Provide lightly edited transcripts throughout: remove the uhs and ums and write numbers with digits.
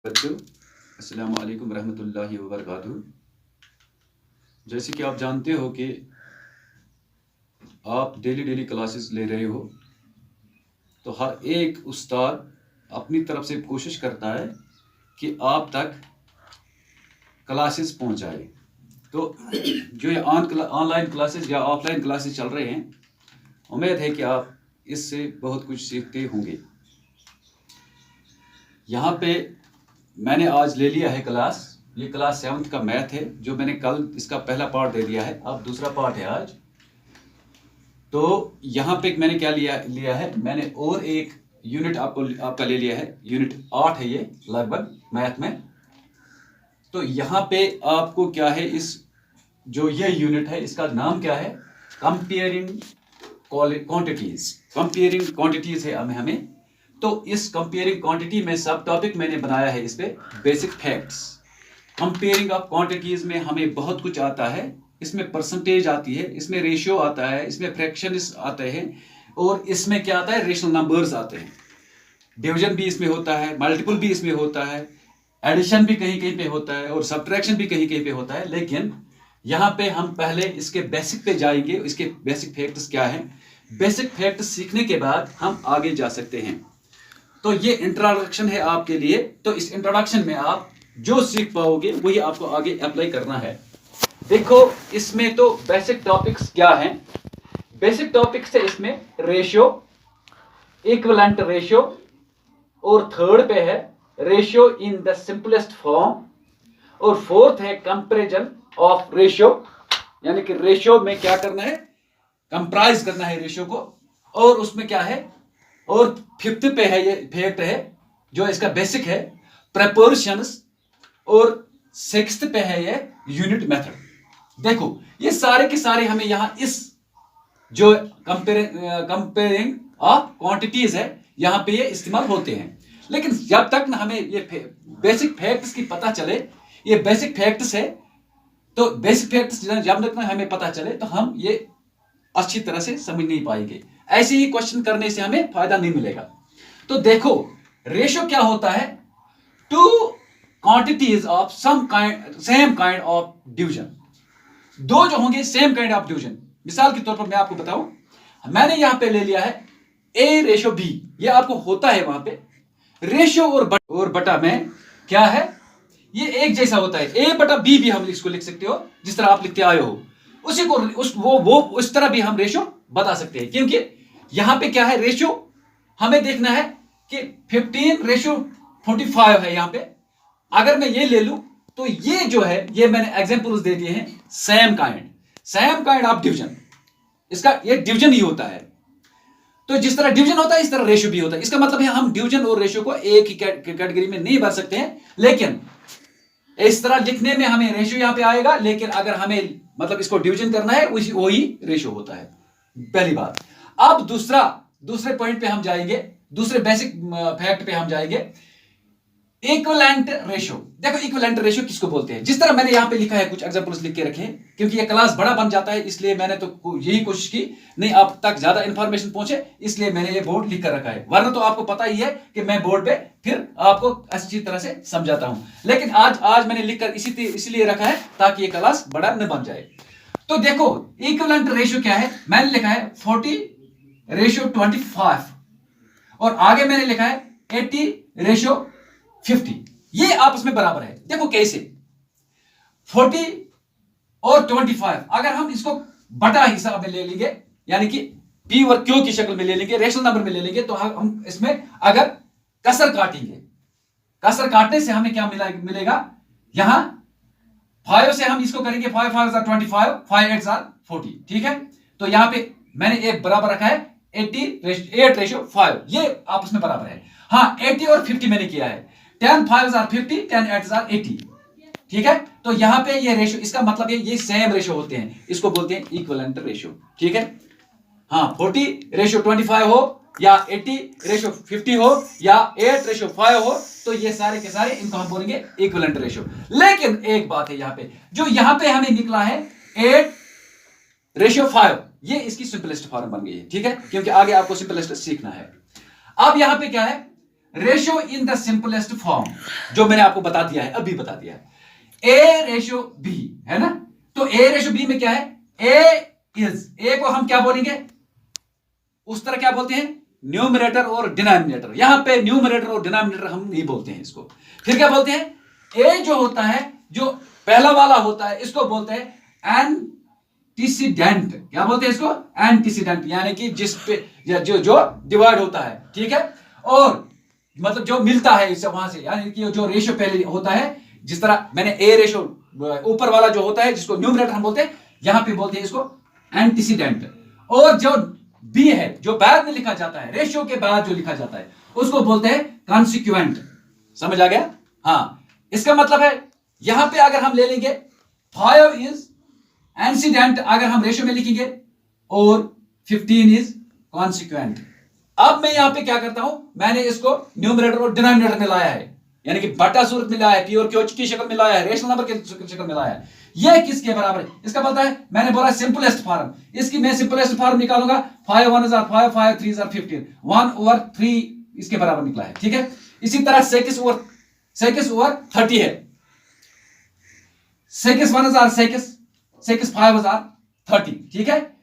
बच्चों, अस्सलाम वालेकुम रहमतुल्लाहि व बरकातुहू। जैसे कि आप जानते हो कि आप डेली क्लासेस ले रहे हो, तो हर एक उस्ताद अपनी तरफ से कोशिश करता है कि आप तक क्लासेस पहुंचाए। तो जो ये ऑनलाइन क्लासेस या ऑफलाइन क्लासेस चल रहे हैं, उम्मीद है कि आप इससे बहुत कुछ सीखते होंगे। यहाँ पे मैंने आज ले लिया है क्लास, ये क्लास 7th का मैथ है, जो मैंने कल इसका पहला पार्ट दे दिया है, अब दूसरा पार्ट है आज। तो यहाँ पे मैंने क्या लिया है, मैंने और एक यूनिट आपका ले लिया है, यूनिट 8 है ये लगभग मैथ में। तो यहाँ पे आपको क्या है, इस जो ये यूनिट है इसका नाम क्या है, कंपेयरिंग क्वांटिटीज। कंपेयरिंग क्वांटिटीज है हमें। तो इस कंपेयरिंग क्वांटिटी में सब टॉपिक मैंने बनाया है इस पे basic facts. Comparing of quantities में हमें बहुत कुछ आता है, इसमें परसेंटेज आती है, इसमें रेशियो आता है, इसमें फ्रैक्शंस आते हैं, और इसमें क्या आता है, रेशनल नंबर्स आते हैं। डिवीजन भी इसमें होता है, मल्टीपल भी इसमें होता है, एडिशन भी कहीं कहीं पे होता है, और सब्ट्रैक्शन भी कहीं कहीं पे होता है। लेकिन यहाँ पे हम पहले इसके बेसिक पे जाएंगे, इसके बेसिक फैक्ट्स क्या हैं। बेसिक फैक्ट्स सीखने के बाद हम आगे जा सकते हैं। तो ये इंट्रोडक्शन है आपके लिए। तो इस इंट्रोडक्शन में आप जो सीख पाओगे वही आपको आगे अप्लाई करना है। देखो, इसमें तो बेसिक टॉपिक्स क्या हैं। बेसिक टॉपिक्स है इसमें रेशियो, इक्विवेलेंट रेशियो, और थर्ड पे है ratio in the simplest form, और फोर्थ है कंपैरिजन ऑफ रेशियो, यानी कि रेशियो में क्या करना है, कंप्राइज करना है रेशियो को, और उसमें क्या है, और फिफ्थ पे है ये फैक्ट है जो इसका बेसिक है, प्रपोर्शंस, और सिक्स्थ पे है ये यूनिट मेथड। देखो, ये सारे के सारे हमें यहां इस जो कंपेयरिंग ऑफ क्वांटिटीज है यहां पे ये इस्तेमाल होते हैं। लेकिन जब तक ना हमें ये बेसिक फैक्ट्स की पता चले, ये बेसिक फैक्ट्स है, तो बेसिक फैक्ट्स जब तक हमें पता चले तो हम ये अच्छी तरह से समझ नहीं पाएंगे। ऐसे ही क्वेश्चन करने से हमें फायदा नहीं मिलेगा। तो देखो, रेशियो क्या होता है, two quantities of same kind of division. दो जो होंगे सेम काइंड ऑफ डिवीजन। मिसाल के तौर पर मैं आपको बताऊं, मैंने यहां पे ले लिया है ए रेशियो बी, ये आपको होता है वहां पे रेशियो और बटा में क्या है, ये एक जैसा होता है। ए बटा बी भी हम इसको लिख सकते हो, जिस तरह आप लिखते आए हो उसी को उस तरह भी हम रेशियो बता सकते हैं। क्योंकि यहां पे क्या है, रेशियो हमें देखना है कि 15:45 है। यहां पे अगर मैं ये ले लूं तो ये जो है, ये मैंने एग्जांपल्स दे दिए हैं, सेम काइंड ऑफ डिवीजन, इसका ये डिवीजन ही होता है। तो जिस तरह डिवीजन होता है इस तरह रेशियो भी होता है। इसका मतलब है हम डिवीजन और रेशियो को एक ही कैटेगरी में नहीं भर सकते हैं, लेकिन इस तरह लिखने में हमें रेशियो यहां पे आएगा, लेकिन अगर हमें मतलब इसको डिवीजन करना है वही रेशियो होता है, पहली बात। अब दूसरे पॉइंट पे हम जाएंगे, दूसरे बेसिक फैक्ट पे हम जाएंगे, इक्विवेलेंट रेशियो। देखो, इक्विवेलेंट रेशियो किसको बोलते हैं, जिस तरह मैंने यहां पे लिखा है, कुछ एग्जांपल्स लिख के रखे हैं, क्योंकि ये क्लास बड़ा बन जाता है, इसलिए मैंने तो यही कोशिश की नहीं आप तक ज्यादा इंफॉर्मेशन पहुंचे, इसलिए मैंने ये बोर्ड लिख कर रखा है। वरना तो आपको पता ही है कि मैं बोर्ड पे फिर आपको अच्छी तरह से समझाता हूं, लेकिन आज मैंने लिखकर इसीलिए रखा है ताकि ये क्लास बड़ा न बन जाए। तो देखो, इक्विवेलेंट रेशियो क्या है, मैंने लिखा है 40:25, और आगे मैंने लिखा है 80:50। ये आपस में बराबर है। देखो कैसे, 40 और 25 अगर हम इसको बटा हिसाब में ले लेंगे, यानी कि पी और क्यू की शक्ल में ले लेंगे, रेशनल नंबर में ले लेंगे, तो हम इसमें अगर कसर काटेंगे, कसर काटने से हमें क्या मिलेगा, यहां 5 से हम इसको करेंगे 5 5 25, 5 8 40, ठीक है। तो यहां पे मैंने एक बराबर रखा है 8:5, ये आपस में बराबर है। हाँ, 80 और 50 मैंने किया है, 10 5 50, 10 8 80, ठीक है। तो यहां पे ये रेशियो, इसका मतलब ये सेम रेशियो होते हैं, इसको बोलते हैं इक्विवेलेंट रेशियो, ठीक है। हाँ, 40:25 हो या 80:50 हो या 8:5 हो, तो ये सारे के सारे इनको हम बोलेंगे इक्विवेलेंट रेशियो। लेकिन एक बात है यहां पे, जो यहां पे हमें निकला है 8:5, ये इसकी सिंपलेस्ट फॉर्म बन गई है, ठीक है, क्योंकि आगे आपको सिंपलेस्ट सीखना है। अब यहां पे क्या है, ratio in the simplest form, जो मैंने आपको बता दिया है, अभी बता दिया है, ए रेशियो बी, है ना। तो ए रेशियो बी में क्या है, ए को हम क्या बोलेंगे, उस तरह क्या बोलते हैं, न्यूमरेटर और डिनोमिनेटर। यहां पे न्यूमरेटर और डिनोमिनेटर हम नहीं बोलते हैं इसको। फिर क्या बोलते हैं, ए जो होता है, जो पहला वाला होता है, इसको बोलते हैं एंटीसीडेंट। क्या बोलते हैं इसको, एंटीसीडेंट, यानी कि जिस पे जो डिवाइड होता है, ठीक है, और मतलब जो मिलता है इससे वहां से, यानी कि जो रेशियो पहले होता है, जिस तरह मैंने ए रेशियो ऊपर वाला जो होता है जिसको न्यूमरेटर हम बोलते हैं, यहां पे बोलते हैं इसको एंटीसीडेंट। और जो बी है, जो बाद में लिखा जाता है, रेशियो के बाद जो लिखा जाता है, उसको बोलते हैं कॉन्सिक्वेंट। समझ आ गया। हाँ, इसका मतलब है यहां पे अगर हम ले लेंगे 5 इज एंटीसीडेंट अगर हम रेशियो में लिखेंगे, और 15 इज कॉन्सिक्वेंट। अब मैं यहां पे क्या करता हूं, मैंने इसको न्यूमरेटर और डिनोमिनेटर में लाया है, यानी कि बटा सूरत में लाया है, पी और क्यू की शक्ल में लाया है, रेशनल नंबर की शक्ल में लाया है। ये किसके बराबर है, इसका पता है, मैंने बोला सिंपलेस्ट फॉर्म, इसकी मैं सिंपलेस्ट फॉर्म निकालूंगा, 5 1 are 5, 5 3 are 15, 1/3 इसके बराबर निकला है, ठीक है। इसी तरह 6/30 है, 6 1 are 6, 6 5 are 30, ठीक है।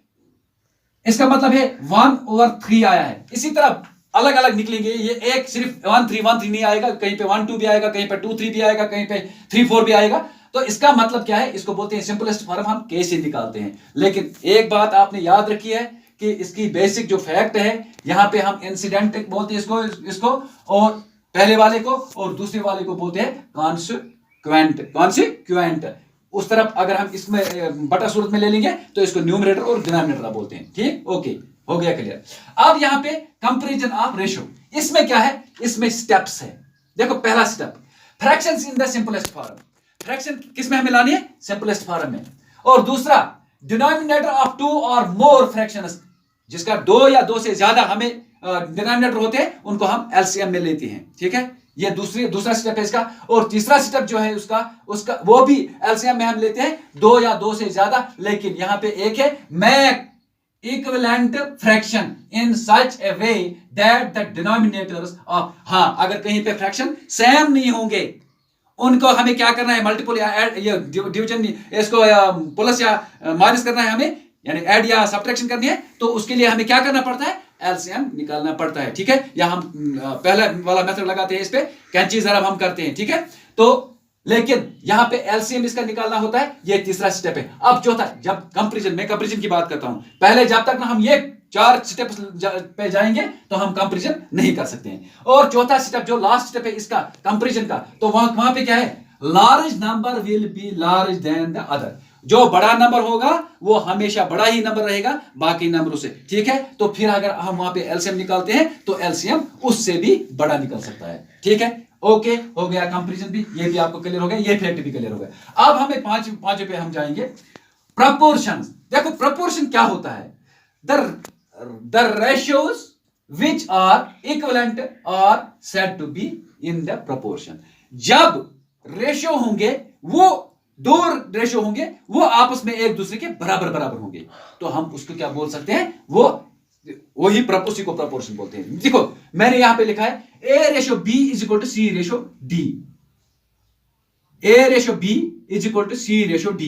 इसका मतलब है 1/3 आया है। इसी तरह अलग अलग निकलेंगे, ये एक सिर्फ 1 3 नहीं आएगा, कहीं पे 1 2 भी आएगा, कहीं पे 2 3 भी आएगा, कहीं पे 3 4 भी आएगा। तो इसका मतलब क्या है, इसको बोलते हैं सिंपलेस्ट फॉर्म हम कैसे निकालते हैं। लेकिन एक बात आपने याद रखी है कि इसकी बेसिक जो फैक्ट है, यहां पे हम इंसिडेंट बोलते हैं इसको, और पहले वाले को और दूसरे वाले को बोलते हैं कॉन्सिक्वेंट। उस तरफ अगर हम इसमें बटा सूरत में ले लेंगे तो इसको न्यूमरेटर और डिनोमिनेटर बोलते हैं, ठीक, ओके, हो गया क्लियर। अब यहां पे कंपैरिजन ऑफ रेशियो, इसमें क्या है, इसमें स्टेप्स है। देखो पहला step, fractions in the simplest form. Fraction किस में हमें लानी है, सिंपलेस्ट फॉर्म में। और दूसरा, डिनोमिनेटर ऑफ 2 और मोर फ्रैक्शंस, जिसका 2 या 2 से ज्यादा हमें डिनोमिनेटर होते हैं, उनको हम एलसीएम में लेते हैं, ठीक है। ये दूसरा स्टेप है इसका। और तीसरा स्टेप जो है उसका वो भी एलसीएम में हम लेते हैं, 2 या 2 से ज्यादा। लेकिन यहां पे एक है, make equivalent fraction in such A way that the denominators of, हाँ, अगर कहीं पे फ्रैक्शन सेम नहीं होंगे, उनको हमें क्या करना है, मल्टीपल या डिवीजन, इसको प्लस या माइनस करना है हमें, यानी ऐड या सब्ट्रैक्शन करनी है, तो उसके लिए हमें क्या करना पड़ता है, एलसीएम निकालना पड़ता है, ठीक है। या हम पहला वाला मेथड लगाते हैं, इस पे कैंची जरा हम करते हैं, ठीक है। तो लेकिन यहां पे एलसीएम इसका निकालना होता है, ये तीसरा स्टेप है। अब चौथा, जब कंपैरिजन, मैं कंपैरिजन की बात करता हूं, पहले जब तक ना हम ये 4 स्टेप पे जाएंगे तो हम कंपैरिजन नहीं कर सकते हैं। और चौथा स्टेप, जो लास्ट स्टेप है इसका कंपैरिजन का, तो वहां पे क्या है, large number will be large than the other. जो बड़ा नंबर होगा वो हमेशा बड़ा ही नंबर रहेगा बाकी नंबरों से, ठीक है। तो फिर अगर हम वहां पे एलसीएम निकालते हैं तो एलसीएम उससे भी बड़ा निकल सकता है, ठीक है, ओके, हो गया कंपैरिजन भी, ये भी आपको क्लियर हो गया, ये फैक्ट भी क्लियर हो गया। अब हमें पांच पे हम जाएंगे, प्रपोर्शन। देखो प्रपोर्शन क्या होता है, the ratios which are equivalent are said to be in the proportion। जब रेशियो होंगे, वो 2 रेशियो होंगे, वो आपस में एक दूसरे के बराबर होंगे, तो हम उसको क्या बोल सकते हैं, वही उसी को प्रपोर्शन बोलते हैं। देखो मैंने यहां पे लिखा है A ratio B is equal to C ratio D, A ratio B is equal to C ratio D।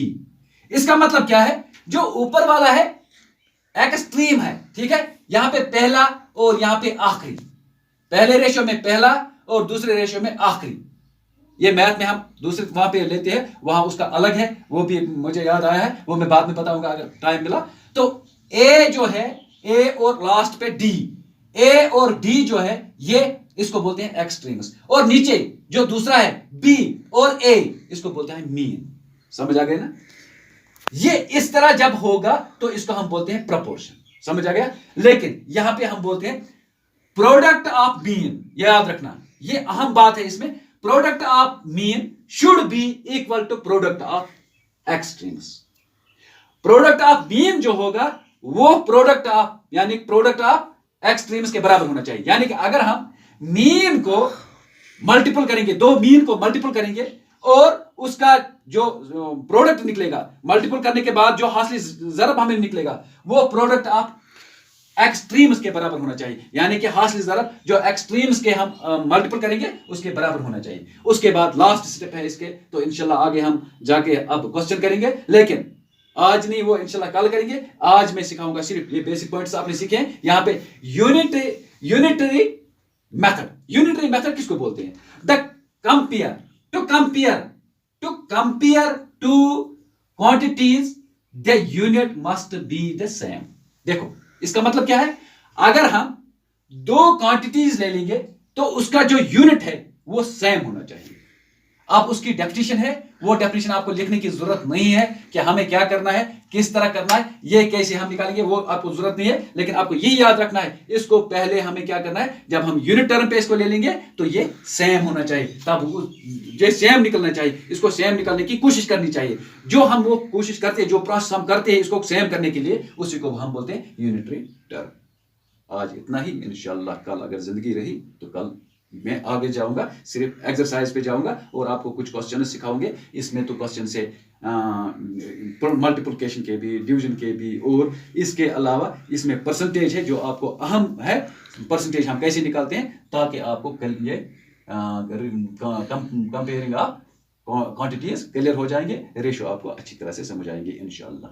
इसका मतलब क्या है, जो ऊपर वाला है एक्सट्रीम है, ठीक है, यहां पे पहला और यहां पे आखिरी, पहले रेशियो में पहला और दूसरे रेशियो में आखिरी। ये मैथ में हम दूसरे वहां पे लेते हैं, वहां उसका अलग है, वो भी मुझे याद आया है, वो मैं बाद में बताऊंगा अगर टाइम मिला। तो ए जो है, ए और लास्ट पे डी, ए और डी जो है, ये इसको बोलते हैं एक्सट्रीम्स। और नीचे जो दूसरा है बी और ए, इसको बोलते हैं मीन। समझ आ गया ना, ये इस तरह जब होगा तो इसको हम बोलते हैं प्रपोर्शन। समझ आ गया। लेकिन यहां पे हम बोलते हैं प्रोडक्ट ऑफ मीन, ये याद रखना, ये अहम बात है इसमें। Product of mean should be equal to product of extremes. Product of mean जो होगा वो प्रोडक्ट ऑफ, यानी प्रोडक्ट ऑफ एक्सट्रीम्स के बराबर होना चाहिए। यानी कि अगर हम मीन को मल्टीपल करेंगे, 2 मीन को मल्टीपल करेंगे और उसका जो प्रोडक्ट निकलेगा, मल्टीपल करने के बाद जो हासिल ज़रब हमें निकलेगा, वो प्रोडक्ट ऑफ एक्सट्रीम्स के बराबर होना चाहिए, यानी कि हासिल ज़रब जो एक्सट्रीम्स के हम मल्टीपल करेंगे उसके बराबर होना चाहिए। उसके बाद लास्ट स्टेप है इसके, तो इंशाल्लाह आगे हम जाके अब क्वेश्चन करेंगे, लेकिन आज नहीं, वो इंशाल्लाह कल करेंगे। आज मैं सिखाऊंगा सिर्फ ये बेसिक पॉइंट्स आपने सीखे हैं। यहां पे यूनिटरी मेथड किसको बोलते हैं? The compare two quantities the unit must be the same. देखो इसका मतलब क्या है, अगर हम दो क्वांटिटीज ले लेंगे तो उसका जो यूनिट है वो सेम होना चाहिए। आप उसकी डेफिनेशन है, वो डेफिनेशन आपको लिखने की जरूरत नहीं है कि हमें क्या करना है, किस तरह करना है, ये कैसे हम निकालेंगे, वो आपको जरूरत नहीं है। लेकिन आपको यही याद रखना है, इसको पहले हमें क्या करना है, जब हम यूनिट टर्म पे इसको ले लेंगे तो ये सेम होना चाहिए, तब ये सेम निकलना चाहिए। इसको सेम निकालने की कोशिश करनी चाहिए। जो हम वो कोशिश करते हैं, जो प्रोसेस हम करते हैं इसको सेम करने के लिए, उसी को हम बोलते हैं यूनिटरी टर्म। आज इतना ही, इंशाल्लाह कल अगर जिंदगी रही तो कल मैं आगे जाऊंगा, सिर्फ एक्सरसाइज पे जाऊंगा और आपको कुछ क्वेश्चन सिखाऊंगे। इसमें तो क्वेश्चन से मल्टीप्लिकेशन के भी, डिवीजन के भी, और इसके अलावा इसमें परसेंटेज है जो आपको अहम है। परसेंटेज हम कैसे निकालते हैं ताकि आपको ये कंपेयरिंग ऑफ क्वांटिटीज क्लियर हो जाएंगे, रेशियो आपको अच्छी तरह से समझ आएंगे इंशाल्लाह।